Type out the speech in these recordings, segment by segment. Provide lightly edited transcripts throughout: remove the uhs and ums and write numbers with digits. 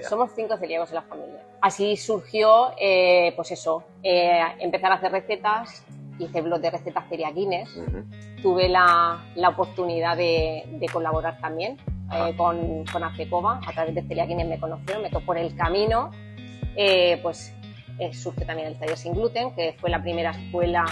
Somos 5 celíacos en la familia. Así surgió, pues eso, empezar a hacer recetas. Hice blog de recetas celiaquines. Tuve la oportunidad de colaborar también con Acecova. A través de Celiaquines me conocieron, me tocó por el camino. Surgió también el taller sin gluten, que fue la primera escuela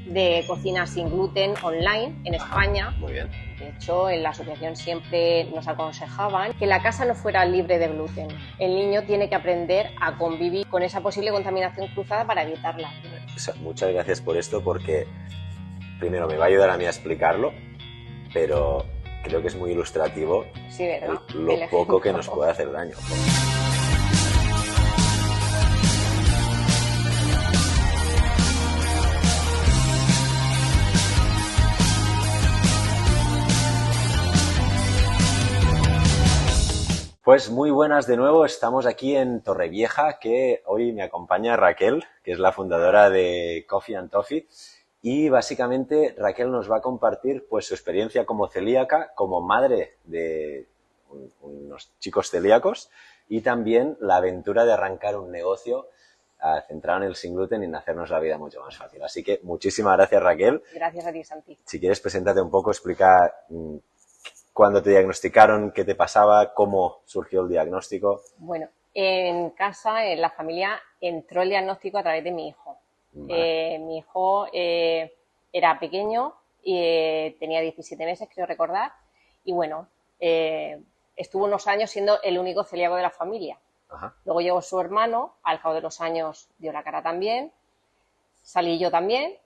de cocina sin gluten online en España. Muy bien. De hecho, en la asociación siempre nos aconsejaban que la casa no fuera libre de gluten. El niño tiene que aprender a convivir con esa posible contaminación cruzada para evitarla. O sea, muchas gracias por esto, porque primero me va a ayudar a mí a explicarlo, pero creo que es muy ilustrativo, sí, ¿verdad? Lo poco que nos puede hacer daño. Pues muy buenas de nuevo, estamos aquí en Torrevieja, que hoy me acompaña Raquel, que es la fundadora de Coffee and Toffee, y básicamente Raquel nos va a compartir pues su experiencia como celíaca, como madre de unos chicos celíacos, y también la aventura de arrancar un negocio centrado en el sin gluten y en hacernos la vida mucho más fácil. Así que muchísimas gracias, Raquel. Gracias a ti, Santi. Si quieres, preséntate un poco, explica cuándo te diagnosticaron, qué te pasaba, cómo surgió el diagnóstico. Bueno, en casa, en la familia, entró el diagnóstico a través de mi hijo. Vale. Mi hijo era pequeño y tenía 17 meses, creo recordar, y bueno, estuvo unos años siendo el único celíaco de la familia. Ajá. Luego llegó su hermano, al cabo de los años dio la cara también, salí yo también,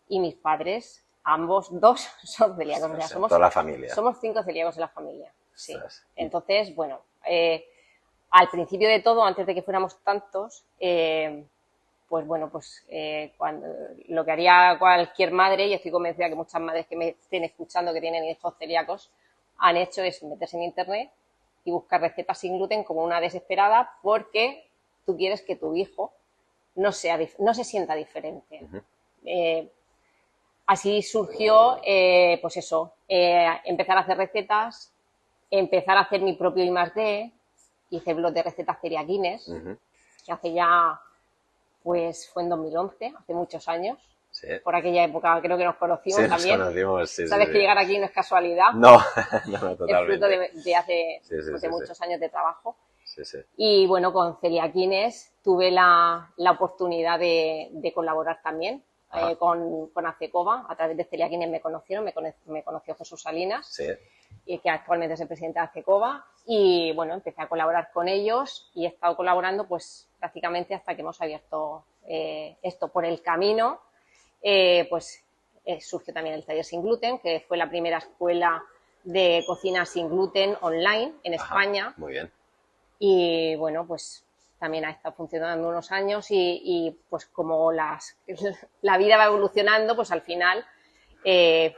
y mis padres, ambos dos, son celíacos. O sea, somos toda la familia. Somos 5 celíacos en la familia. Sí. Entonces, bueno, al principio de todo, antes de que fuéramos tantos, cuando lo que haría cualquier madre, y estoy convencida que muchas madres que me estén escuchando que tienen hijos celíacos han hecho, es meterse en internet y buscar recetas sin gluten como una desesperada, porque tú quieres que tu hijo no se sienta diferente. Uh-huh. Así surgió, empezar a hacer recetas, empezar a hacer mi propio I+D, hice blog de recetas celiaquines, uh-huh, que hace ya, pues fue en 2011, hace muchos años. Sí. Por aquella época creo que nos conocimos también. Nos conocimos, sí. Sabes que llegar aquí no es casualidad. No, totalmente. Es fruto de hace muchos años de trabajo. Sí. Y bueno, con Celiaquines tuve la oportunidad de colaborar también. Con Acecova. A través de Celiaquines me conocieron, me conoció Jesús Salinas, sí, y que actualmente es el presidente de Acecova, y bueno, empecé a colaborar con ellos y he estado colaborando pues prácticamente hasta que hemos abierto esto. Por el camino surgió también el taller sin gluten, que fue la primera escuela de cocina sin gluten online en España. Muy bien. Y bueno, pues también ha estado funcionando unos años y pues como la vida va evolucionando, pues al final,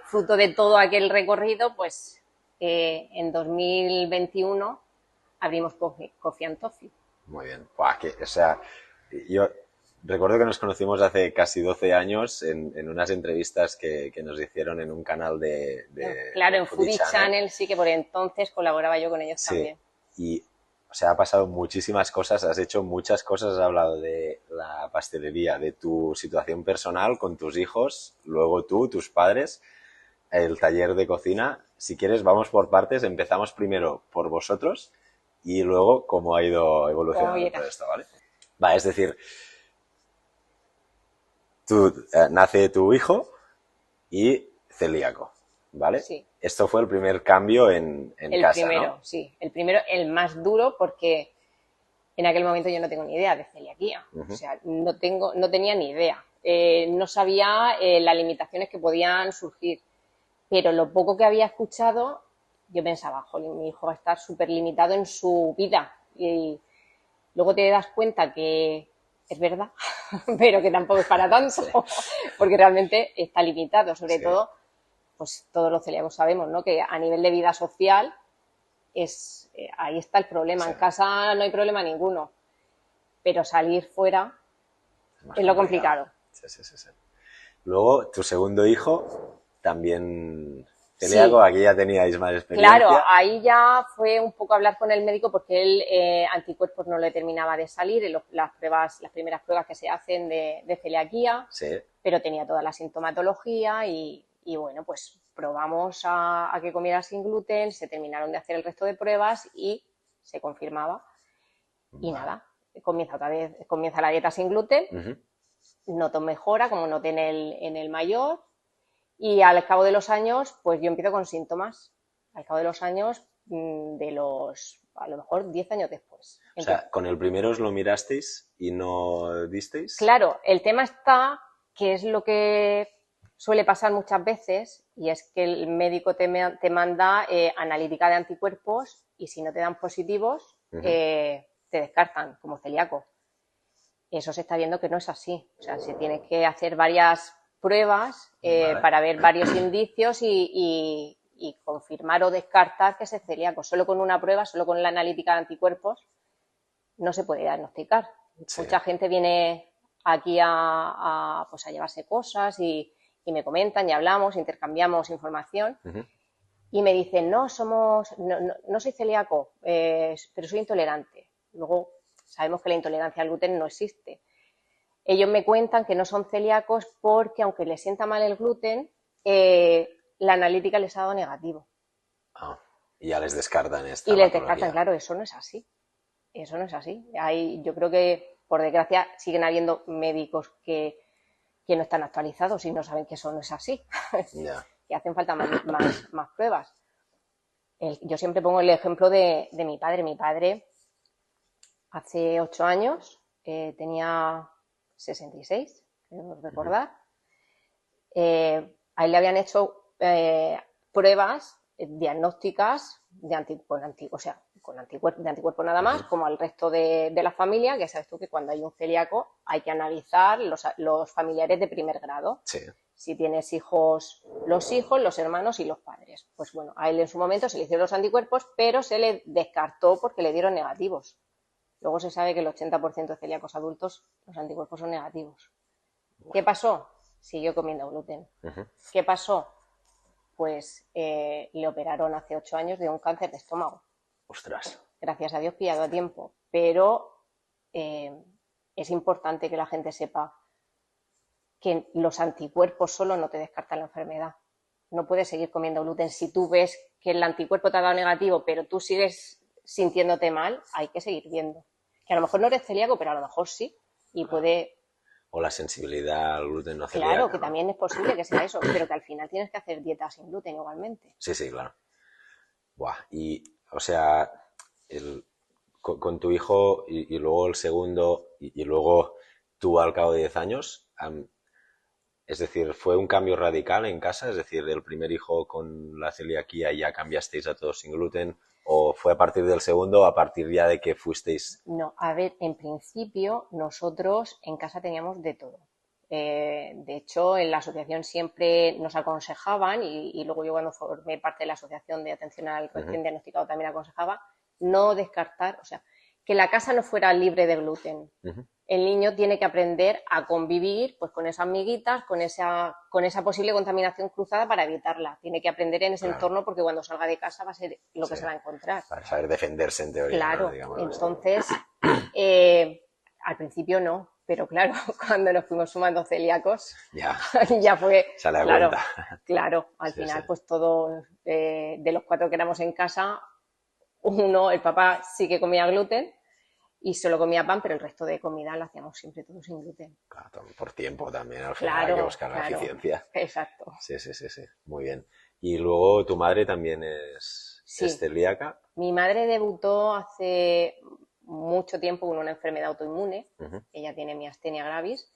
fruto de todo aquel recorrido, pues en 2021 abrimos Coffee and Toffee. Muy bien. Yo recuerdo que nos conocimos hace casi 12 años en unas entrevistas que nos hicieron en un canal de claro, en Foodie Channel, sí, que por entonces colaboraba yo con ellos también. Y o sea, ha pasado muchísimas cosas, has hecho muchas cosas, has hablado de la pastelería, de tu situación personal con tus hijos, luego tú, tus padres, el taller de cocina. Si quieres, vamos por partes, empezamos primero por vosotros y luego cómo ha ido evolucionando todo esto, ¿vale? Es decir, nace tu hijo y celíaco, ¿vale? Sí. Esto fue el primer cambio en casa, El primero, ¿no? Sí. El primero, el más duro, porque en aquel momento yo no tengo ni idea de celiaquía. Uh-huh. O sea, no tenía ni idea. No sabía las limitaciones que podían surgir. Pero lo poco que había escuchado, yo pensaba, jolín, mi hijo va a estar súper limitado en su vida. Y luego te das cuenta que es verdad, pero que tampoco es para tanto, porque realmente está limitado, sobre todo. Pues todos los celíacos sabemos, ¿no?, que a nivel de vida social ahí está el problema. Sí. En casa no hay problema ninguno, pero salir fuera es lo complicado. Sí. Luego, tu segundo hijo también celíaco, Sí. aquí ya teníais más experiencia. Claro, ahí ya fue un poco hablar con el médico porque él anticuerpos no le terminaba de salir en las primeras pruebas que se hacen de celiaquía, Sí. pero tenía toda la sintomatología y bueno, pues probamos a que comiera sin gluten, se terminaron de hacer el resto de pruebas y se confirmaba. Y Vale. nada, comienza la dieta sin gluten, noto mejora como noté en el mayor. Y al cabo de los años, pues yo empiezo con síntomas. Al cabo de los años, a lo mejor 10 años después. O sea, con el primero os lo mirasteis y no disteis. Claro, el tema está, que es lo que suele pasar muchas veces, y es que el médico te manda analítica de anticuerpos y si no te dan positivos, te descartan como celíaco. Eso se está viendo que no es así. O sea, se tiene que hacer varias pruebas Vale. para ver varios indicios y confirmar o descartar que es celíaco. Solo con una prueba, solo con la analítica de anticuerpos, no se puede diagnosticar. Sí. Mucha gente viene aquí pues a llevarse cosas y me comentan y hablamos, intercambiamos información y me dicen, no soy celíaco, pero soy intolerante. Luego sabemos que la intolerancia al gluten no existe. Ellos me cuentan que no son celíacos porque, aunque les sienta mal el gluten, la analítica les ha dado negativo. Ah, y ya les descartan esta Y les patología. descartan, claro, eso no es así. Eso no es así. Yo creo que, por desgracia, siguen habiendo médicos que no están actualizados y no saben que eso no es así. Ya. Y hacen falta más pruebas. Yo siempre pongo el ejemplo de mi padre. Mi padre, hace 8 años, tenía 66, creo recordar. A él le habían hecho pruebas diagnósticas de anticuerpos nada más, como al resto de la familia, que sabes tú que cuando hay un celíaco hay que analizar los familiares de primer grado. Sí. Si tienes hijos, los hermanos y los padres. Pues bueno, a él en su momento se le hicieron los anticuerpos, pero se le descartó porque le dieron negativos. Luego se sabe que el 80% de celíacos adultos, los anticuerpos son negativos. ¿Qué pasó? Siguió comiendo gluten. ¿Qué pasó? Pues le operaron hace 8 años de un cáncer de estómago. Ostras. Gracias a Dios pillado a tiempo. Pero es importante que la gente sepa que los anticuerpos solo no te descartan la enfermedad. No puedes seguir comiendo gluten. Si tú ves que el anticuerpo te ha dado negativo, pero tú sigues sintiéndote mal, hay que seguir viendo. Que a lo mejor no eres celíaco, pero a lo mejor sí. Y puede... O la sensibilidad al gluten no celíaco. Claro, que también es posible que sea eso, pero que al final tienes que hacer dieta sin gluten igualmente. Sí, sí, claro. Buah. Y, o sea, con tu hijo y luego el segundo y luego tú al cabo de 10 años, es decir, ¿fue un cambio radical en casa? Es decir, el primer hijo con la celiaquía ya cambiasteis a todos sin gluten, ¿o fue a partir del segundo o a partir ya de que fuisteis? No, a ver, en principio nosotros en casa teníamos de todo. De hecho, en la asociación siempre nos aconsejaban, y luego yo cuando formé parte de la asociación de atención al recién diagnosticado también aconsejaba, no descartar, o sea, que la casa no fuera libre de gluten. El niño tiene que aprender a convivir pues con esas amiguitas, con esa posible contaminación cruzada para evitarla. Tiene que aprender en ese entorno porque cuando salga de casa va a ser lo que se va a encontrar. Para saber defenderse en teoría, Claro, ¿no? Digámoslo así. entonces, al principio no, pero claro, cuando nos fuimos sumando celíacos, ya fue, Sale a claro, cuenta. claro, al Sí, final sí. pues todos, de los 4 que éramos en casa, el papá sí que comía gluten y solo comía pan, pero el resto de comida lo hacíamos siempre todo sin gluten. Claro, por tiempo también, al final hay que buscar la eficiencia. Exacto. Sí, sí, sí, sí, muy bien. Y luego tu madre también es celíaca. Mi madre debutó hace mucho tiempo con una enfermedad autoinmune. Ella tiene miastenia gravis.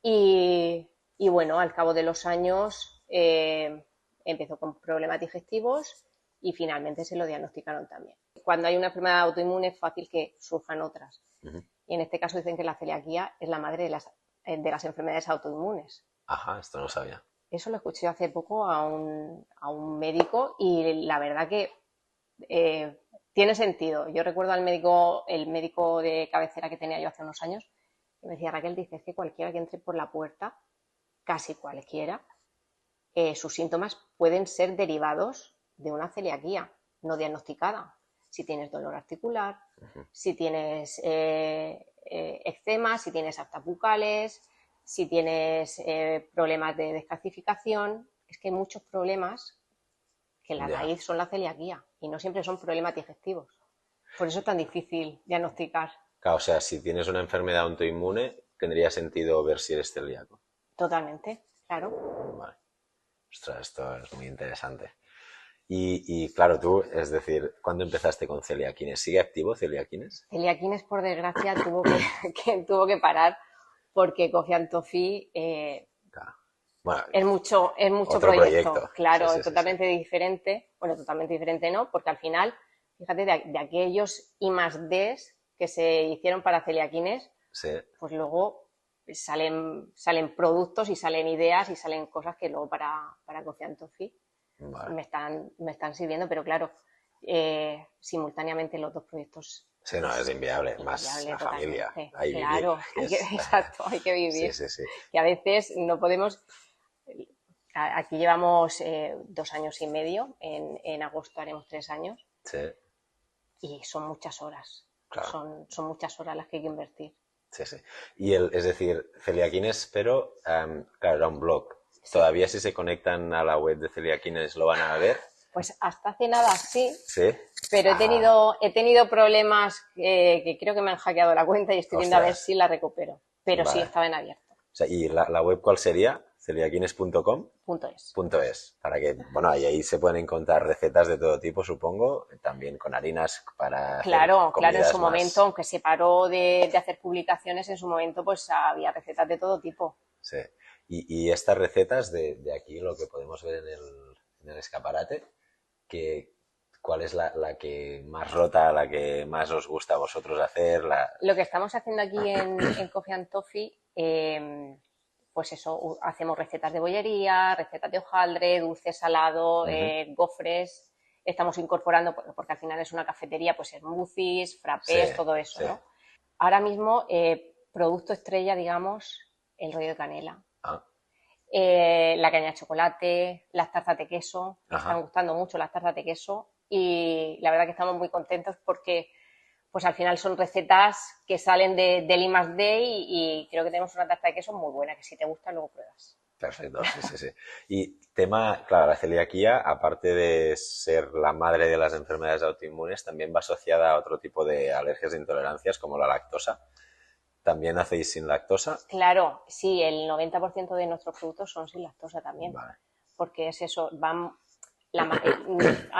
Y bueno, al cabo de los años empezó con problemas digestivos y finalmente se lo diagnosticaron también. Cuando hay una enfermedad autoinmune es fácil que surjan otras. Y en este caso dicen que la celiaquía es la madre de las enfermedades autoinmunes. Ajá, esto no sabía. Eso lo escuché hace poco a un médico y la verdad que tiene sentido. Yo recuerdo el médico de cabecera que tenía yo hace unos años, que me decía, Raquel, dices que cualquiera que entre por la puerta, casi cualquiera, sus síntomas pueden ser derivados de una celiaquía no diagnosticada. Si tienes dolor articular, si tienes eczema, si tienes aftas bucales, si tienes problemas de descalcificación. Es que hay muchos problemas que la raíz son la celiaquía y no siempre son problemas digestivos. Por eso es tan difícil diagnosticar. Claro, o sea, si tienes una enfermedad autoinmune, tendría sentido ver si eres celíaco. Totalmente, claro. Vale. Ostras, esto es muy interesante. Y claro, tú, es decir, ¿cuándo empezaste con Celiaquines? ¿Sigue activo Celiaquines? Celiaquines, por desgracia, tuvo que parar porque Coffee and Toffee Claro. Bueno, es mucho otro proyecto. Claro, sí, sí, totalmente diferente. Bueno, totalmente diferente no, porque al final, fíjate, de aquellos I+Ds que se hicieron para Celiaquines, sí. Pues luego salen productos y salen ideas y salen cosas que luego para Coffee and Toffee Vale. me están sirviendo, pero claro, simultáneamente los dos proyectos. Sí, no, es inviable, más la familia. Hay claro, vivir. exacto, hay que vivir. Sí. Que a veces no podemos. Aquí llevamos 2 años y medio, en agosto haremos 3 años. Sí. Y son muchas horas. Claro. Son muchas horas las que hay que invertir. Sí. Y es decir, Celiaquines, pero claro, era un blog. Sí. ¿Todavía si se conectan a la web de Celiaquines lo van a ver? Pues hasta hace nada sí. Sí. Pero he tenido problemas que creo que me han hackeado la cuenta y estoy viendo a ver si la recupero. Pero vale. Sí, estaba en abierto. O sea, ¿y la web cuál sería? Celiaquines.com. .es. Para que, bueno, ahí se pueden encontrar recetas de todo tipo, supongo, también con harinas para Claro, en su momento, aunque se paró de hacer publicaciones, en su momento pues había recetas de todo tipo. Sí. Y estas recetas de aquí, lo que podemos ver en el escaparate, ¿cuál es la que más rota, la que más os gusta a vosotros hacer? Lo que estamos haciendo aquí en Coffee and Toffee, pues eso, hacemos recetas de bollería, recetas de hojaldre, dulce, salado, gofres. Estamos incorporando, porque al final es una cafetería, pues smoothies, frappés, todo eso, ¿no? Ahora mismo, producto estrella, digamos, el rollo de canela. La caña de chocolate, las tarzas de queso. Me están gustando mucho las tarzas de queso y la verdad que estamos muy contentos porque pues al final son recetas que salen del I+D y creo que tenemos una tarta de queso muy buena, que si te gusta luego pruebas. Perfecto, sí. Y tema, claro, la celiaquía, aparte de ser la madre de las enfermedades autoinmunes, también va asociada a otro tipo de alergias e intolerancias como la lactosa. ¿También hacéis sin lactosa? Claro, sí, el 90% de nuestros productos son sin lactosa también. Vale. Porque es eso,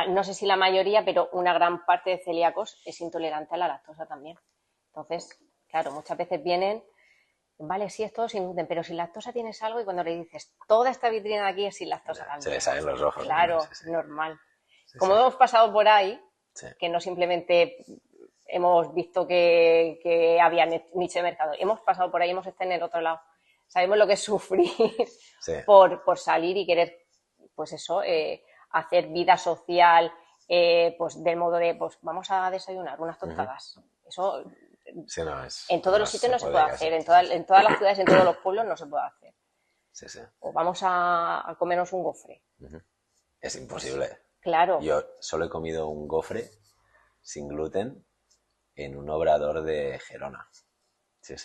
no sé si la mayoría, pero una gran parte de celíacos es intolerante a la lactosa también. Entonces, claro, muchas veces vienen, vale, sí, es todo sin gluten, pero sin lactosa tienes algo y cuando le dices, toda esta vitrina de aquí es sin lactosa también. Se le salen los ojos. Claro, sí. Normal. Como hemos pasado por ahí, que no simplemente hemos visto que había nicho de mercado, hemos pasado por ahí, hemos estado en el otro lado. Sabemos lo que es sufrir por salir y querer, pues eso, hacer vida social, pues del modo de, pues vamos a desayunar unas tostadas. Eso en todos los sitios no se puede hacer, en todas las ciudades, en todos los pueblos no se puede hacer. O vamos a comernos un gofre. Es imposible. Pues, claro. Yo solo he comido un gofre sin gluten en un obrador de Gerona. Sí.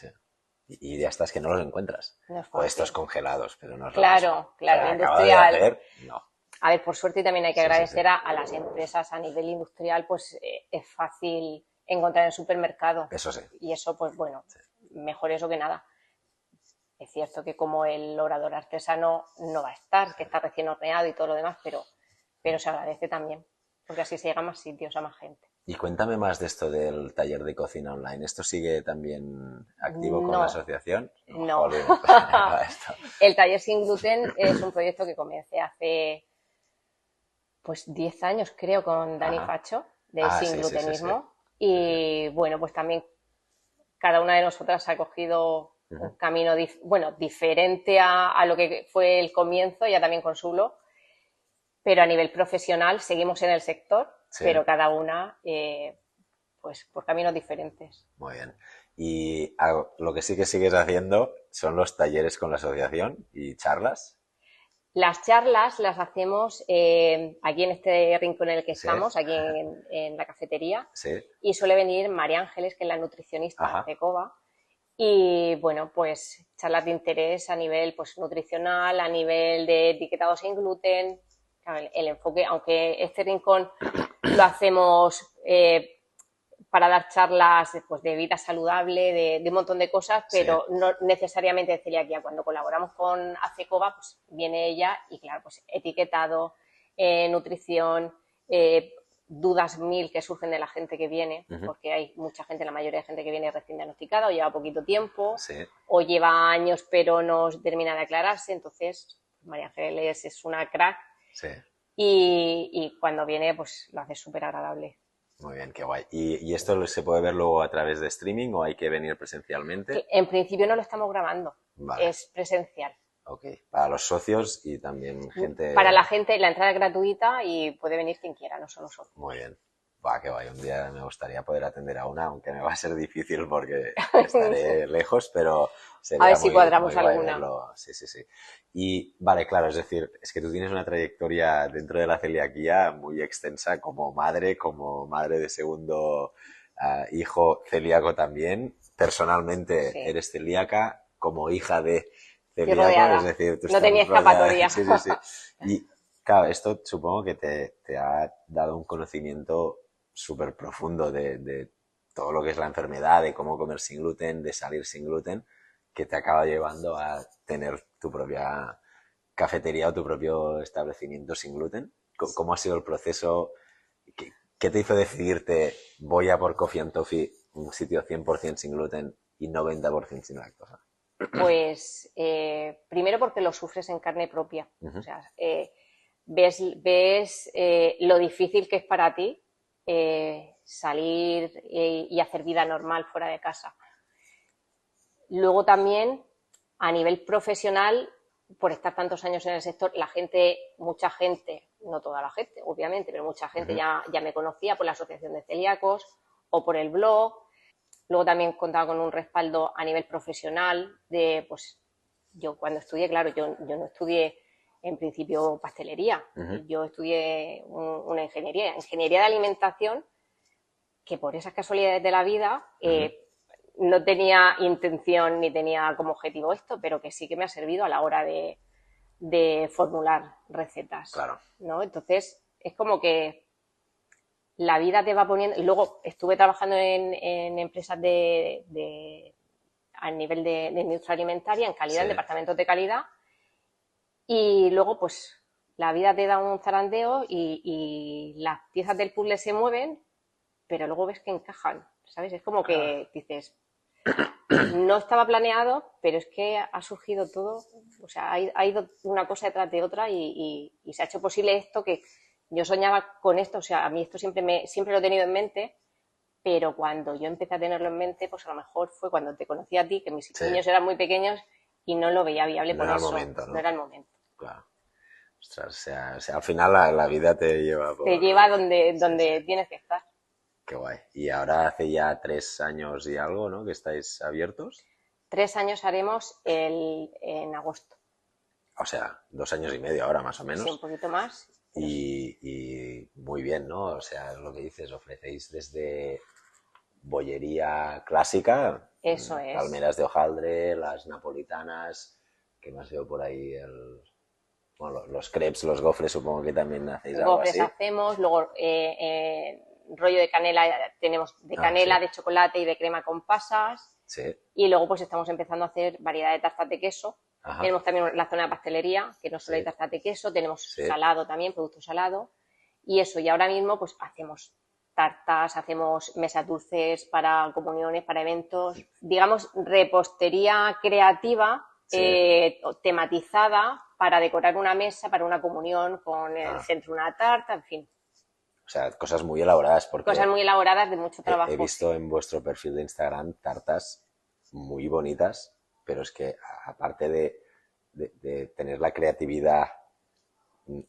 Y ya estás que no los encuentras. No o estos congelados, pero no es claro, industrial. No. A ver, por suerte también hay que agradecer a las empresas a nivel industrial, pues es fácil encontrar en el supermercado. Eso sí. Y eso, pues bueno, mejor eso que nada. Es cierto que como el obrador artesano no va a estar, que está recién horneado y todo lo demás, pero se agradece también, porque así se llega a más sitios, a más gente. Y cuéntame más de esto del taller de cocina online. ¿Esto sigue también activo con la asociación? No. El taller sin gluten es un proyecto que comencé hace pues 10 años, creo, con Dani Facho, de Sin Glutenismo. Sí. Y bueno, pues también cada una de nosotras ha cogido un camino diferente a lo que fue el comienzo, ya también con su blog. Pero a nivel profesional seguimos en el sector, pero cada una pues por caminos diferentes. Muy bien. Y lo que sí que sigues haciendo son los talleres con la asociación y charlas. Las charlas las hacemos aquí en este rincón en el que Sí, estamos, aquí en la cafetería, sí, y suele venir María Ángeles, que es la nutricionista ajá, de COBA, y bueno, pues charlas de interés a nivel pues, nutricional, a nivel de etiquetado sin gluten, claro, el enfoque, aunque este rincón lo hacemos para dar charlas pues, de vida saludable, de un montón de cosas, sí, pero no necesariamente de celiaquía. Cuando colaboramos con ACECOBA, pues viene ella y claro, pues etiquetado, nutrición, dudas mil que surgen de la gente que viene, ujú, porque hay mucha gente, la mayoría de gente que viene recién diagnosticada o lleva poquito tiempo, sí, o lleva años pero no termina de aclararse. Entonces, María Ángeles es una crack sí. y cuando viene, pues lo hace súper agradable. Muy bien, qué guay. ¿Y esto se puede ver luego a través de streaming o hay que venir presencialmente? En principio no lo estamos grabando, Vale, es presencial. ok. Para los socios y también Para gente... la gente la entrada es gratuita y puede venir quien quiera, no solo socios. Muy bien. Va, qué guay. Un día me gustaría poder atender a una, aunque me va a ser difícil porque estaré lejos, pero A ver sería si muy, muy cuadramos guay alguna. verlo. Sí, sí, sí. Y vale, claro, es decir, es que tú tienes una trayectoria dentro de la celiaquía muy extensa como madre de segundo hijo celíaco también. Personalmente Sí, eres celíaca, como hija de estoy celíaco, es rodeada. decir, tú No estás tenía rodeada. escapatoria. Sí, sí, sí. Y claro, esto supongo que te ha dado un conocimiento súper profundo de todo lo que es la enfermedad, de cómo comer sin gluten, de salir sin gluten, que te acaba llevando a tener tu propia cafetería o tu propio establecimiento sin gluten. ¿Cómo ha sido el proceso? ¿Qué te hizo decidirte voy a por Coffee and Toffee, un sitio 100% sin gluten y 90% sin lactosa? Pues primero porque lo sufres en carne propia. O Ujú, sea, ves lo difícil que es para ti salir y hacer vida normal fuera de casa. Luego también, a nivel profesional, por estar tantos años en el sector, la gente, mucha gente, no toda la gente, obviamente, pero mucha gente ujú, ya me conocía por la Asociación de Celíacos o por el blog. Luego también contaba con un respaldo a nivel profesional de, pues, yo cuando estudié, claro, yo no estudié en principio pastelería, ujú. yo estudié una ingeniería de alimentación, que por esas casualidades de la vida Ujú, no tenía intención ni tenía como objetivo esto, pero que sí que me ha servido a la hora de formular recetas, claro. ¿no? Entonces, es como que la vida te va poniendo. Luego estuve trabajando en empresas a nivel de industria alimentaria, en calidad, Sí, en departamentos de calidad, y luego, pues, la vida te da un zarandeo y las piezas del puzzle se mueven, pero luego ves que encajan, ¿sabes? Es como claro. que dices, no estaba planeado, pero es que ha surgido todo, o sea, ha ido una cosa detrás de otra y se ha hecho posible esto que yo soñaba con esto, o sea, a mí esto siempre lo he tenido en mente, pero cuando yo empecé a tenerlo en mente, pues a lo mejor fue cuando te conocí a ti, que mis Sí, niños eran muy pequeños y no lo veía viable no por era el eso, momento, no ¿no? era el momento. Claro. Ostras, o sea, al final la vida te lleva Te por... lleva Sí, sí, donde tienes que estar. qué guay. Y ahora hace ya 3 años y algo, ¿no? Que estáis abiertos. 3 años haremos en agosto, O sea, 2 años y medio ahora, más o sí, un menos. poquito más, pero sí. Y muy bien, ¿no? O sea, lo que dices, ofrecéis desde bollería clásica, Eso es. palmeras de hojaldre, las napolitanas, que más veo por ahí, bueno, los crepes, los gofres, supongo que también hacéis algo Gofres así. hacemos, luego rollo de canela tenemos de Ah, sí, canela, de chocolate y de crema con pasas. sí, Y luego pues estamos empezando a hacer variedad de tartas de queso. ajá, Tenemos también la zona de pastelería, que no solo hay sí, tartas de queso, tenemos sí, salado también, producto salado. Y eso, y ahora mismo pues hacemos tartas, hacemos mesas dulces para comuniones, para eventos, digamos repostería creativa, sí, tematizada para decorar una mesa, para una comunión, con el claro. centro una tarta, en fin, O sea, cosas muy elaboradas cosas porque muy elaboradas de mucho he trabajo, visto sí. en vuestro perfil de Instagram tartas muy bonitas, pero es que aparte de tener la creatividad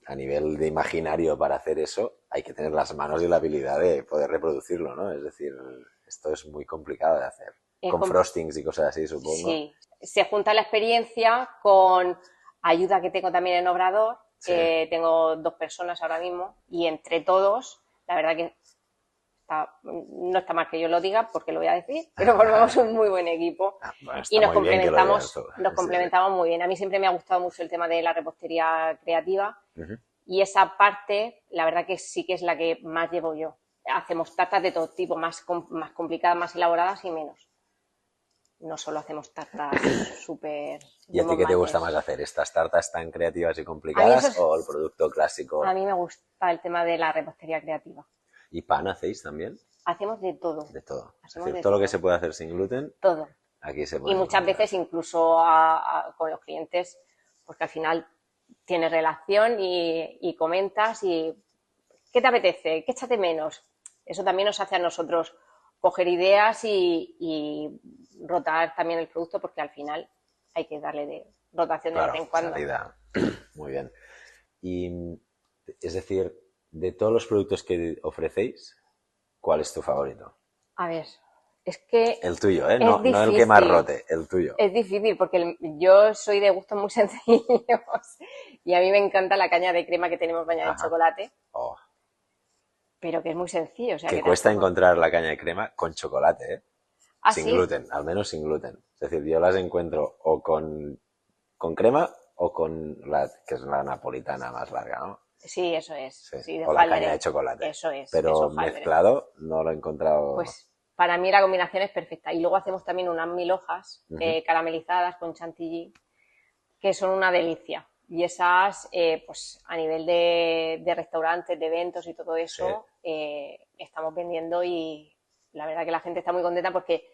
a nivel de imaginario para hacer eso, hay que tener las manos y la habilidad de poder reproducirlo, ¿no? Es decir, esto es muy complicado de hacer. Es Con frostings y cosas así, supongo. Sí, se junta la experiencia con ayuda que tengo también en Obrador, Sí. tengo 2 personas ahora mismo y entre todos, la verdad que no está mal que yo lo diga porque lo voy a decir, pero formamos un muy buen equipo Bueno, y está muy bien que lo digas tú. nos Sí, sí. complementamos muy bien. A mí siempre me ha gustado mucho el tema de la repostería creativa Ujú. y esa parte, la verdad que sí que es la que más llevo yo. Hacemos tartas de todo tipo, más complicadas, más elaboradas y menos. No solo hacemos tartas súper ¿Y a ti bombos qué te gusta máquines. más hacer? ¿Estas tartas tan creativas y A mí eso complicadas o el producto a clásico? mí me gusta el tema de la repostería creativa. ¿Y pan hacéis también? Hacemos de todo, De todo. Es hacemos decir, de todo lo que se todo, puede hacer sin gluten, todo. aquí se Y puede muchas encontrar. veces incluso con los clientes, porque al final tienes relación y comentas y ¿qué te apetece? ¿Qué échate menos? Eso también nos hace a nosotros coger ideas y rotar también el producto porque al final hay que darle de rotación de vez Claro, en cuando. salida. Muy bien. Y es decir, de todos los productos que ofrecéis, ¿cuál es tu favorito? A ver, es que El tuyo, ¿eh? es No, no el que más difícil. rote, el tuyo. Es difícil porque yo soy de gustos muy sencillos y a mí me encanta la caña de crema que tenemos bañada en Ajá. chocolate, Oh, pero que es muy sencillo, o sea que que cuesta tampoco. encontrar la caña de crema con chocolate, ¿eh? Ah, Sin sí, gluten, al menos sin gluten. Es decir, yo las encuentro o con crema o con la que es la napolitana más larga, ¿no? sí, eso es, Sí. sí, de O la caña de hojaldre, chocolate. eso es Pero hojaldre. mezclado no lo he encontrado. Pues para mí la combinación es perfecta. Y luego hacemos también unas 1000 hojas Ujú. caramelizadas con chantilly, que son una delicia. Y esas, pues a nivel de restaurantes, de eventos y todo Sí, eso, estamos vendiendo y la verdad que la gente está muy contenta porque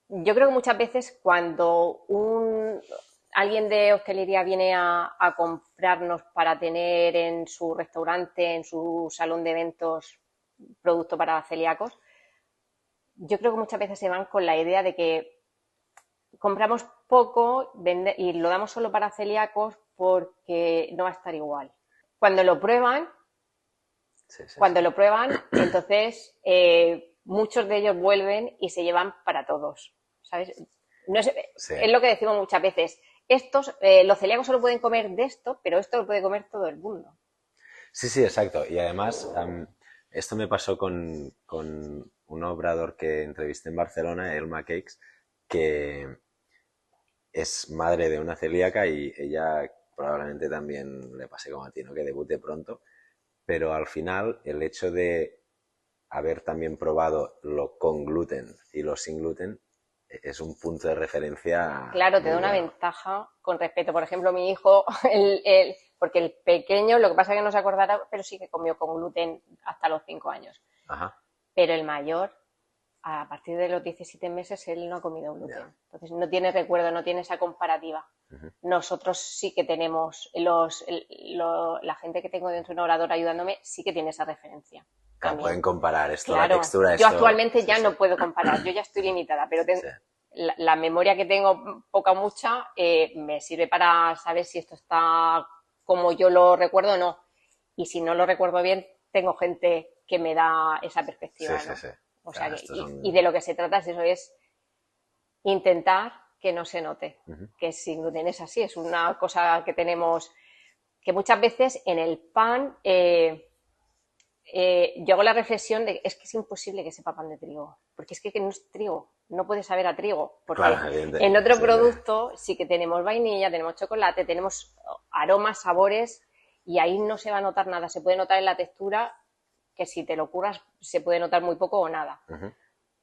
yo creo que muchas veces cuando alguien de hostelería viene a comprarnos para tener en su restaurante, en su salón de eventos, producto para celíacos, yo creo que muchas veces se van con la idea de que compramos poco y lo damos solo para celíacos porque no va a estar igual. Cuando lo prueban, sí, sí, cuando sí. lo prueban, entonces muchos de ellos vuelven y se llevan para todos, ¿sabes? No Sí, es lo que decimos muchas veces. Los celíacos solo pueden comer de esto, pero esto lo puede comer todo el mundo. sí, sí, exacto. Y además, esto me pasó con un obrador que entrevisté en Barcelona, Elma Cakes, que es madre de una celíaca y ella probablemente también le pase como a ti, ¿no? Que debute pronto. Pero al final, el hecho de haber también probado lo con gluten y lo sin gluten es un punto de referencia Claro, te muy da una bueno. ventaja con respecto. Por ejemplo, mi hijo, porque el pequeño, lo que pasa es que no se acordará, pero sí que comió con gluten hasta los 5 años. Ajá, Pero el mayor, a partir de los 17 meses, él no ha comido ya. gluten. Entonces no tiene recuerdo, no tiene esa comparativa. Ujú. Nosotros sí que tenemos, la gente que tengo dentro de un orador ayudándome sí que tiene esa referencia Claro, también. pueden comparar esto, la Claro, textura, yo esto. actualmente Sí, ya sí, no puedo comparar, yo ya estoy limitada, pero sí. la memoria que tengo, poca o mucha, me sirve para saber si esto está como yo lo recuerdo o no. Y si no lo recuerdo bien, tengo gente que me da esa Sí, perspectiva, sí, ¿no? sí. O sea, Claro, esto es y de lo que se trata es eso, es intentar que no se note, Ujú. que sin gluten es así, es una cosa que tenemos, que muchas veces en el pan yo hago la reflexión de es que es imposible que sepa pan de trigo, porque es que no es trigo, no puede saber a trigo, porque Claro, en evidentemente. otro Sí, sí. producto sí que tenemos vainilla, tenemos chocolate, tenemos aromas, sabores, y ahí no se va a notar nada, se puede notar en la textura, que si te lo curas se puede notar muy poco o nada. Ujú.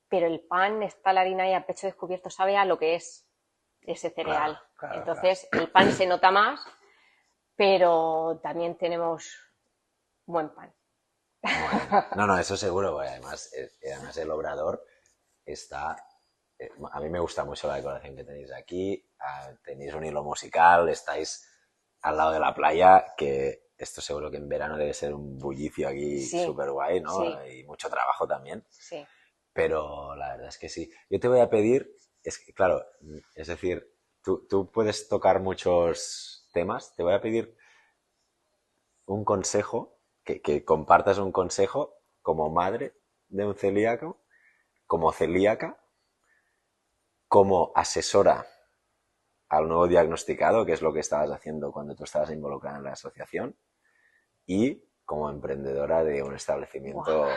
Pero el pan está la harina ahí a pecho descubierto, sabe a lo que es ese Claro, cereal. claro, claro. Entonces el pan se nota más, pero también tenemos buen pan. Muy bien. No, no, eso seguro, porque además el obrador está. A mí me gusta mucho la decoración que tenéis aquí. Tenéis un hilo musical, estáis al lado de la playa, que esto seguro que en verano debe ser un bullicio aquí Sí, súper guay, sí, ¿no? Y mucho trabajo también. sí. Pero la verdad es que sí. Yo te voy a pedir, es que, claro, es decir, tú puedes tocar muchos temas. Te voy a pedir un consejo, que compartas un consejo como madre de un celíaco, como celíaca, como asesora al nuevo diagnosticado, que es lo que estabas haciendo cuando tú estabas involucrada en la asociación, y como emprendedora de un establecimiento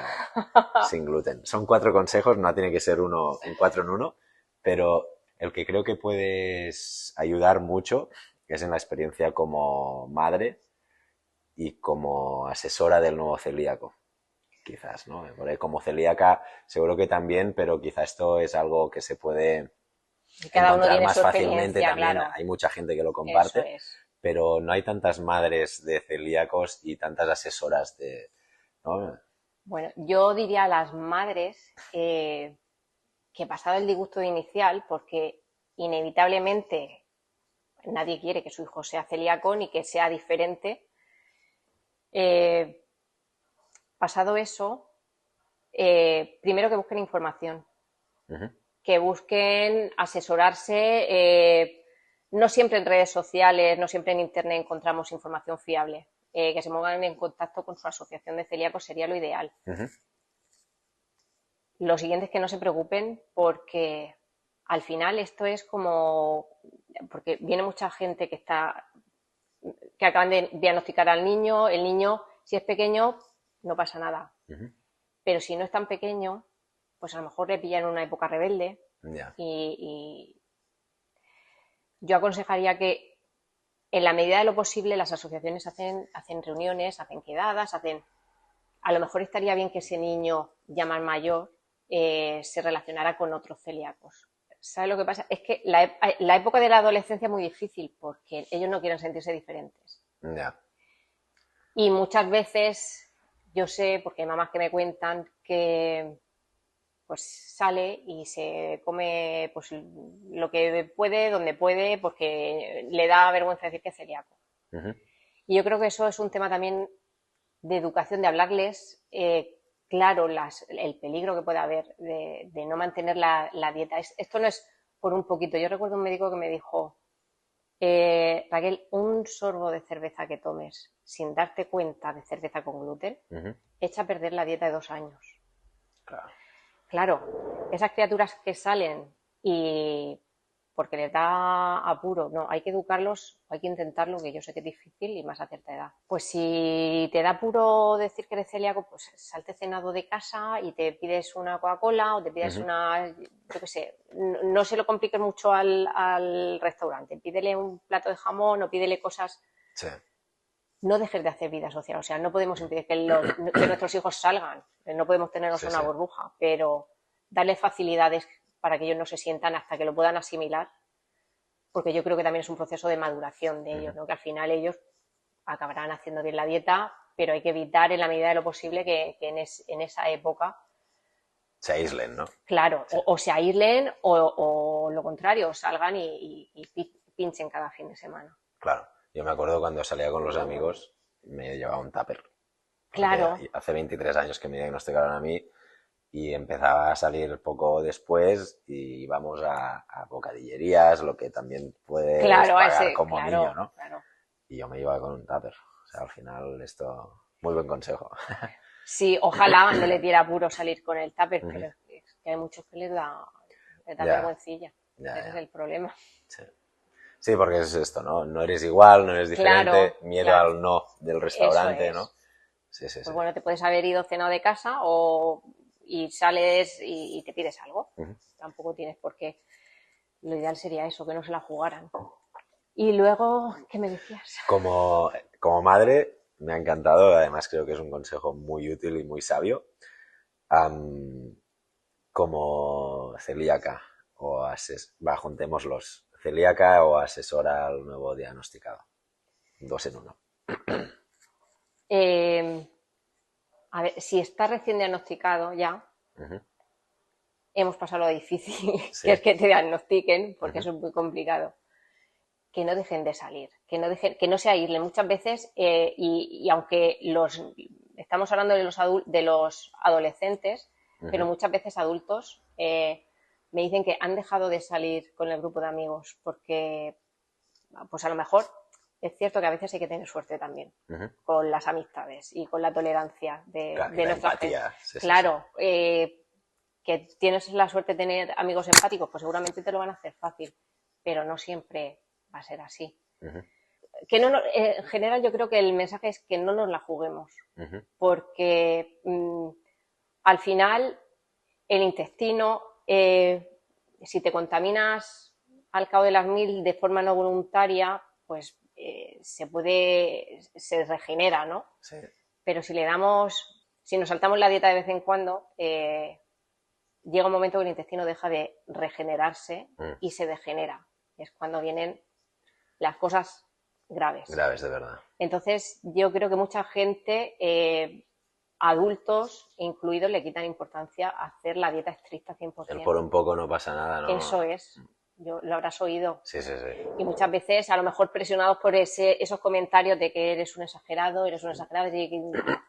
sin gluten. Son 4 consejos, no tiene que ser un 4 en 1, pero el que creo que puedes ayudar mucho es en la experiencia como madre y como asesora del nuevo celíaco. Quizás, ¿no? Porque como celíaca seguro que también, pero quizá esto es algo que se puede Cada uno encontrar tiene más su fácilmente experiencia, también. claro. Hay mucha gente que lo comparte, Eso es. pero no hay tantas madres de celíacos y tantas asesoras de, ¿no? Bueno, yo diría a las madres que pasado el disgusto inicial, porque inevitablemente nadie quiere que su hijo sea celíaco ni que sea diferente, pasado eso, primero que busquen información, que busquen asesorarse. No siempre en redes sociales, no siempre en internet encontramos información fiable. Que se pongan en contacto con su asociación de celíacos sería lo ideal. Lo siguiente es que no se preocupen porque al final esto es como... Porque viene mucha gente que acaban de diagnosticar al niño, el niño, si es pequeño, no pasa nada. Pero si no es tan pequeño, pues a lo mejor le pillan en una época rebelde. Y yo aconsejaría que en la medida de lo posible las asociaciones hacen reuniones, hacen quedadas, a lo mejor estaría bien que ese niño ya más mayor se relacionara con otros celíacos. ¿Sabes lo que pasa? Es que la época de la adolescencia es muy difícil porque ellos no quieren sentirse diferentes. Y muchas veces yo sé, porque hay mamás que me cuentan que pues sale y se come pues lo que puede, donde puede, porque le da vergüenza decir que es celíaco. Y yo creo que eso es un tema también de educación, de hablarles claro el peligro que puede haber de no mantener la dieta. Esto no es por un poquito. Yo recuerdo un médico que me dijo, Raquel, un sorbo de cerveza que tomes sin darte cuenta de cerveza con gluten, echa a perder la dieta de 2 años. Claro, esas criaturas que salen y porque les da apuro, no, hay que educarlos, hay que intentarlo, que yo sé que es difícil y más a cierta edad. Pues si te da apuro decir que eres celíaco, pues salte cenado de casa y te pides una Coca-Cola o te pides una, yo qué sé, no se lo compliques mucho al restaurante, pídele un plato de jamón o pídele cosas. Sí. No dejes de hacer vida social, o sea, no podemos impedir que nuestros hijos salgan, no podemos tenernos una burbuja, pero darles facilidades para que ellos no se sientan hasta que lo puedan asimilar, porque yo creo que también es un proceso de maduración de ellos, ¿no? Que al final ellos acabarán haciendo bien la dieta, pero hay que evitar en la medida de lo posible que en esa época se aíslen, ¿no? Claro, o se aíslen o lo contrario, salgan y pinchen cada fin de semana. Claro. Yo me acuerdo cuando salía con los amigos, me llevaba un tupper. Claro. Hace 23 años que me diagnosticaron a mí y empezaba a salir poco después y íbamos a bocadillerías, lo que también puedes pagar como niño, ¿no? Claro. Y yo me llevaba con un tupper. O sea, al final esto... Muy buen consejo. Sí, ojalá no le diera apuro salir con el tupper, pero es que hay muchos que les da vergüencilla. Ese es el problema. Sí, porque es esto, ¿no? No eres igual, no eres diferente, miedo al no del restaurante, ¿no? Sí. Pues bueno, te puedes haber ido cenado de casa y sales y te pides algo. Tampoco tienes por qué. Lo ideal sería eso, que no se la jugaran. Y luego, ¿qué me decías? Como madre, me ha encantado, además creo que es un consejo muy útil y muy sabio. Como celíaca o juntémoslos. Celíaca o asesora al nuevo diagnosticado. 2 en 1. A ver, si está recién diagnosticado ya, hemos pasado lo difícil, que es que te diagnostiquen, porque eso es muy complicado. Que no dejen de salir, que no se aíslen. Muchas veces, y aunque estamos hablando de los adolescentes, pero muchas veces adultos me dicen que han dejado de salir con el grupo de amigos porque, pues a lo mejor es cierto que a veces hay que tener suerte también con las amistades y con la tolerancia de nuestra gente. Claro, que tienes la suerte de tener amigos empáticos, pues seguramente te lo van a hacer fácil. pero no siempre va a ser así. Ujú, Que no, en general yo creo que el mensaje es que no nos la juguemos, ujú. porque al final el intestino, si te contaminas al cabo de las 1000 de forma no voluntaria, pues se regenera, ¿no? Sí. Pero si nos saltamos la dieta de vez en cuando, llega un momento que el intestino deja de regenerarse y se degenera. Y es cuando vienen las cosas graves. Graves, de verdad. Entonces, yo creo que mucha gente, adultos incluidos, le quitan importancia a hacer la dieta estricta 100%. El por un poco no pasa nada, ¿no? Eso es. Lo habrás oído. Sí, sí, sí. Y muchas veces, a lo mejor presionados por esos comentarios de que eres un exagerado, y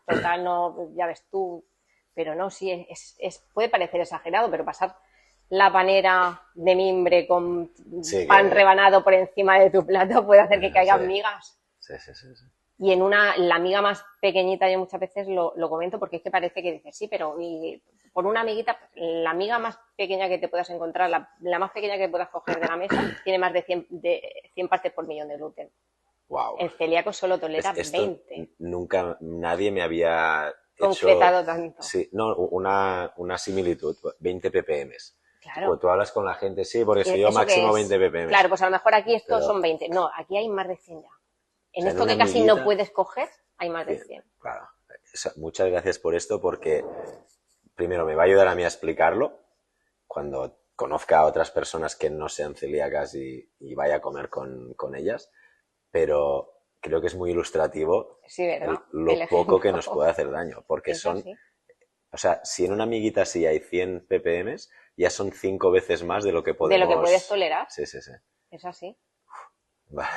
total, no, ya ves tú. Pero no, sí, puede parecer exagerado, pero pasar la panera de mimbre con pan rebanado por encima de tu plato puede hacer que caigan migas. Sí, sí, sí, sí. Y la miga más pequeñita, yo muchas veces lo comento porque es que parece que dices, sí, pero por una amiguita, la miga más pequeña que te puedas encontrar, la más pequeña que puedas coger de la mesa, tiene más de 100 partes por millón de gluten. Wow. El celíaco solo tolera 20. Nunca nadie me había concretado tanto. Sí, no, una similitud, 20 ppm. Claro. Pues tú hablas con la gente, sí, porque si yo máximo 20 ppm. Claro, pues a lo mejor aquí estos son 20. No, aquí hay más de 100 ya. En esto que casi no puedes coger, hay más de 100. Claro. Muchas gracias por esto, porque primero me va a ayudar a mí a explicarlo cuando conozca a otras personas que no sean celíacas y vaya a comer con ellas, pero creo que es muy ilustrativo lo poco que nos puede hacer daño, porque o sea, si en una amiguita sí hay 100 ppm, ya son 5 veces más de lo que podemos... De lo que puedes tolerar. Sí, sí, sí. Es así.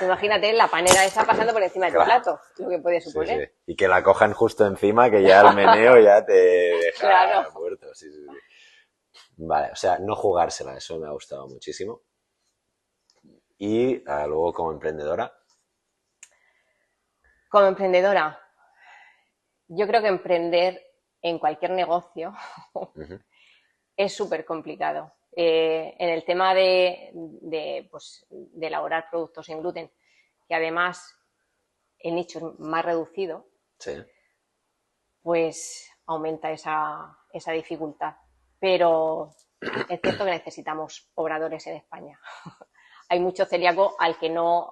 Imagínate la panera esa pasando por encima de tu plato, lo que puede suponer. Sí, sí. Y que la cojan justo encima, que ya el meneo ya te deja muerto. Sí, sí, sí. Vale, o sea, no jugársela, eso me ha gustado muchísimo. Y luego como emprendedora. Como emprendedora, yo creo que emprender en cualquier negocio es súper complicado. En el tema de elaborar productos sin gluten, que además el nicho es más reducido, pues aumenta esa dificultad. Pero es cierto que necesitamos obradores en España. Hay mucho celíaco al que no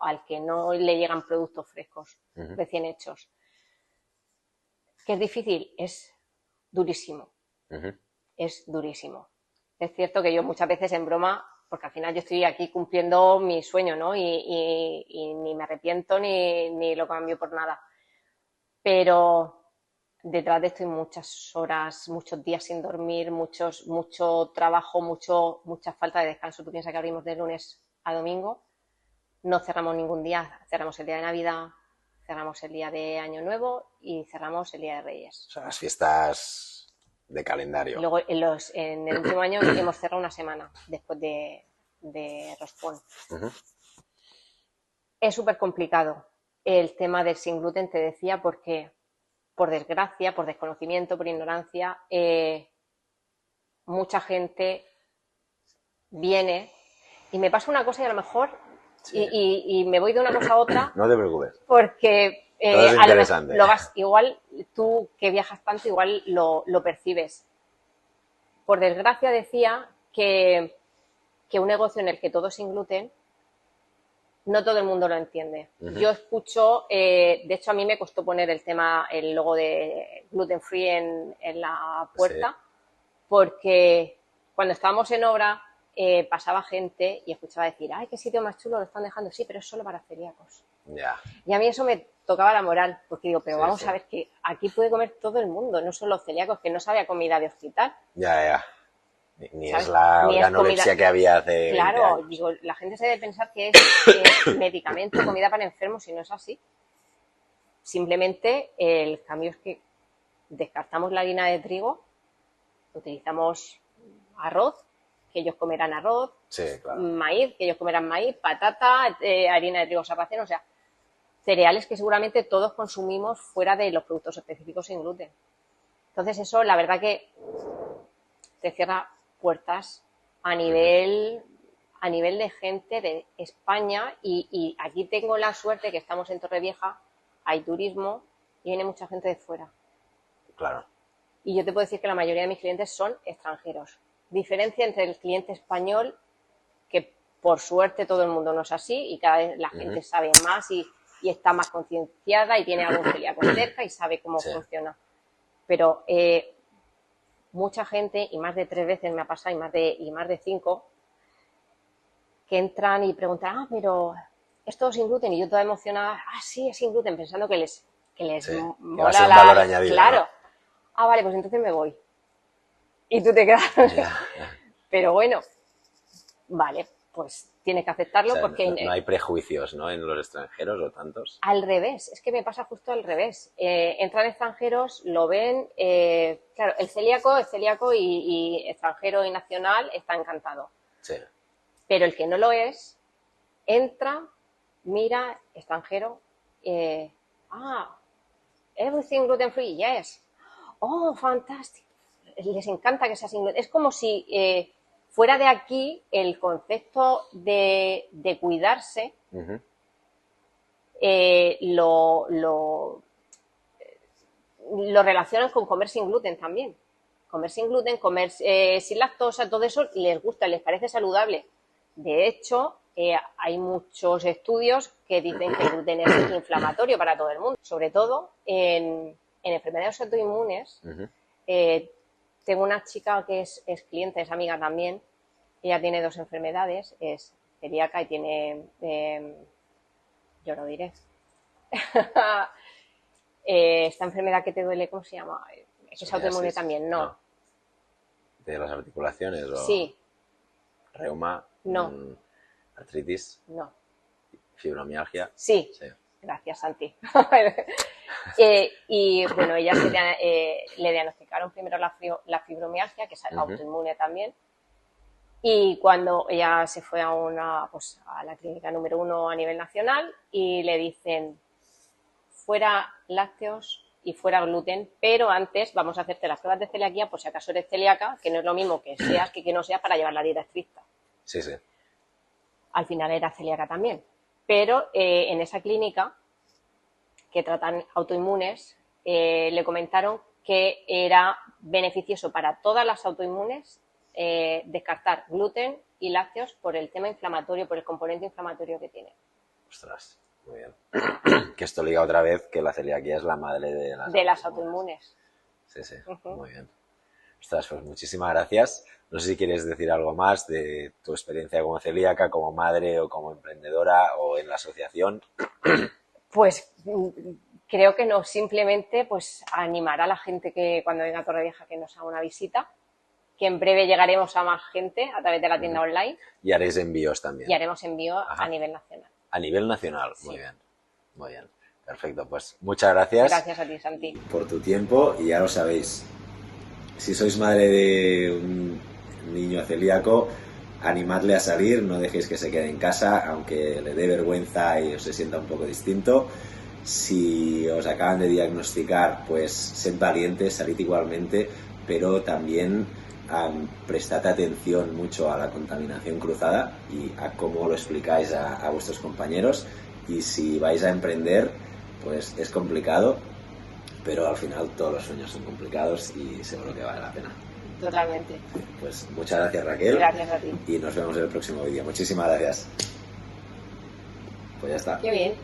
le llegan productos frescos, recién hechos. ¿Que es difícil? Es durísimo. Es durísimo. Es cierto que yo muchas veces en broma, porque al final yo estoy aquí cumpliendo mi sueño, ¿no? Y ni me arrepiento ni lo cambio por nada. Pero detrás de esto hay muchas horas, muchos días sin dormir, mucho trabajo, mucha falta de descanso. Tú piensas que abrimos de lunes a domingo, no cerramos ningún día, cerramos el día de Navidad, cerramos el día de Año Nuevo y cerramos el día de Reyes. O sea, las fiestas de calendario. Luego, en el último año hemos cerrado una semana después de Rospón. Es súper complicado el tema del sin gluten, te decía, porque por desgracia, por desconocimiento, por ignorancia, mucha gente viene y me pasa una cosa y a lo mejor y me voy de una cosa a otra. No te preocupes. Porque todo es interesante. Igual tú que viajas tanto, igual lo percibes. Por desgracia decía que un negocio en el que todo es sin gluten, no todo el mundo lo entiende. Yo escucho, de hecho a mí me costó poner el logo de gluten free en la puerta, porque cuando estábamos en obra pasaba gente y escuchaba decir, ¡ay, qué sitio más chulo lo están dejando! Sí, pero es solo para celíacos. Y a mí eso me tocaba la moral, porque digo, pero vamos a ver que aquí puede comer todo el mundo, no solo celíacos, que no sabe a comida de hospital. Ni es la organorexia que había hace 20 años. Digo, la gente se debe pensar que es medicamento, comida para enfermos, y no es así. Simplemente el cambio es que descartamos la harina de trigo, utilizamos arroz, que ellos comerán arroz, maíz, que ellos comerán maíz, patata, harina de trigo sarraceno, o sea, cereales que seguramente todos consumimos fuera de los productos específicos sin gluten. Entonces eso, la verdad que te cierra puertas a nivel a nivel de gente de España y aquí tengo la suerte que estamos en Torrevieja, hay turismo y viene mucha gente de fuera. Claro. Y yo te puedo decir que la mayoría de mis clientes son extranjeros. Diferencia entre el cliente español, que por suerte todo el mundo no es así y cada vez la gente sabe más y está más concienciada y tiene algún celíaco cerca y sabe cómo funciona. Pero mucha gente, y más de 3 veces me ha pasado, y más de 5, que entran y preguntan, pero ¿es todo sin gluten? Y yo toda emocionada, sí, es sin gluten, pensando que les mola va a ser un valor añadido, claro. ¿no? Vale, pues entonces me voy. Y tú te quedas. Pero bueno, vale, pues tienes que aceptarlo, porque no hay prejuicios, ¿no?, en los extranjeros o tantos. Al revés, es que me pasa justo al revés. Entran extranjeros, lo ven, claro, el celíaco y extranjero y nacional está encantado. Sí. Pero el que no lo es, entra, mira, extranjero, everything gluten free, yes. Oh, fantastic. Les encanta que sea sin gluten. Es como si fuera de aquí el concepto de cuidarse, lo relacionan con comer sin gluten también. Comer sin gluten, comer sin lactosa, todo eso les gusta, les parece saludable. De hecho, hay muchos estudios que dicen que el gluten es inflamatorio para todo el mundo, sobre todo en enfermedades autoinmunes. Tengo una chica que es cliente, es amiga también. Ella tiene 2 enfermedades, es celíaca y tiene, yo lo diré, esta enfermedad que te duele, ¿cómo se llama? Es autoinmune también, no. ¿De las articulaciones? O sí. ¿Reuma? No. ¿Artritis? No. ¿Fibromialgia? Sí. Gracias, Santi. Y bueno, ella le diagnosticaron primero la fibromialgia, que es autoinmune también. Y cuando ella se fue a la clínica número 1 a nivel nacional y le dicen fuera lácteos y fuera gluten, pero antes vamos a hacerte las pruebas de celiaquía por si acaso eres celíaca, que no es lo mismo que seas que no seas para llevar la dieta estricta. Sí, sí. Al final era celíaca también. Pero en esa clínica que tratan autoinmunes, le comentaron que era beneficioso para todas las autoinmunes descartar gluten y lácteos por el tema inflamatorio, por el componente inflamatorio que tiene. Ostras, muy bien. Que esto liga otra vez que la celiaquía es la madre de las autoinmunes. Sí, sí, muy bien. Ostras, pues muchísimas gracias. No sé si quieres decir algo más de tu experiencia como celíaca, como madre o como emprendedora o en la asociación. Pues creo que no, simplemente pues animar a la gente que cuando venga a Torrevieja que nos haga una visita, que en breve llegaremos a más gente a través de la tienda online. Y haréis envíos también. Y haremos envío a nivel nacional. A nivel nacional, sí. Muy bien, muy bien. Perfecto, pues muchas gracias. Gracias a ti, Santi. Por tu tiempo, y ya lo sabéis, si sois madre de un niño celíaco, animadle a salir, no dejéis que se quede en casa, aunque le dé vergüenza y os se sienta un poco distinto. Si os acaban de diagnosticar, pues sed valientes, salid igualmente, pero también prestad atención mucho a la contaminación cruzada y a cómo lo explicáis a vuestros compañeros. Y si vais a emprender, pues es complicado, pero al final todos los sueños son complicados y seguro que vale la pena. Totalmente. Pues muchas gracias, Raquel. Gracias a ti. Y nos vemos en el próximo vídeo. Muchísimas gracias. Pues ya está. Qué bien.